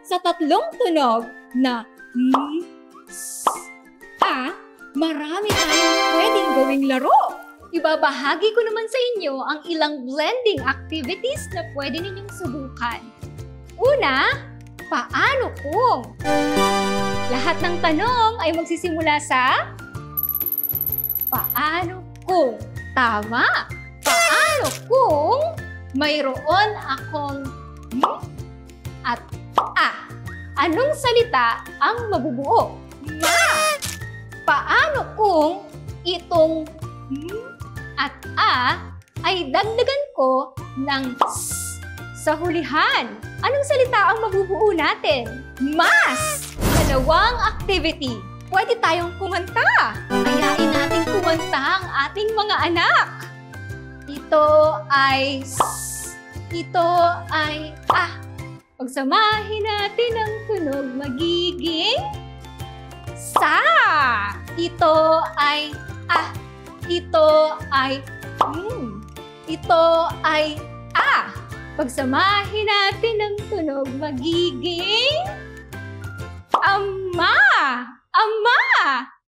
sa tatlong tunog na marami tayong pwedeng gawing laro. Ibabahagi ko naman sa inyo ang ilang blending activities na pwede ninyong subukan. Una, paano kung? Lahat ng tanong ay magsisimula sa paano kung. Tama! Paano kung mayroon akong at Anong salita ang mabubuo? Ma! Paano kung itong at ay dagdagan ko ng sa hulihan? Anong salita ang mabubuo natin? Mas! Dalawang activity. Pwede tayong kumanta. Ayain natin kumanta ang ating mga anak. Ito ay pagsamahin natin ang tunog magiging sa. Ito ay Ito ay pagsamahin natin ang tunog magiging ama.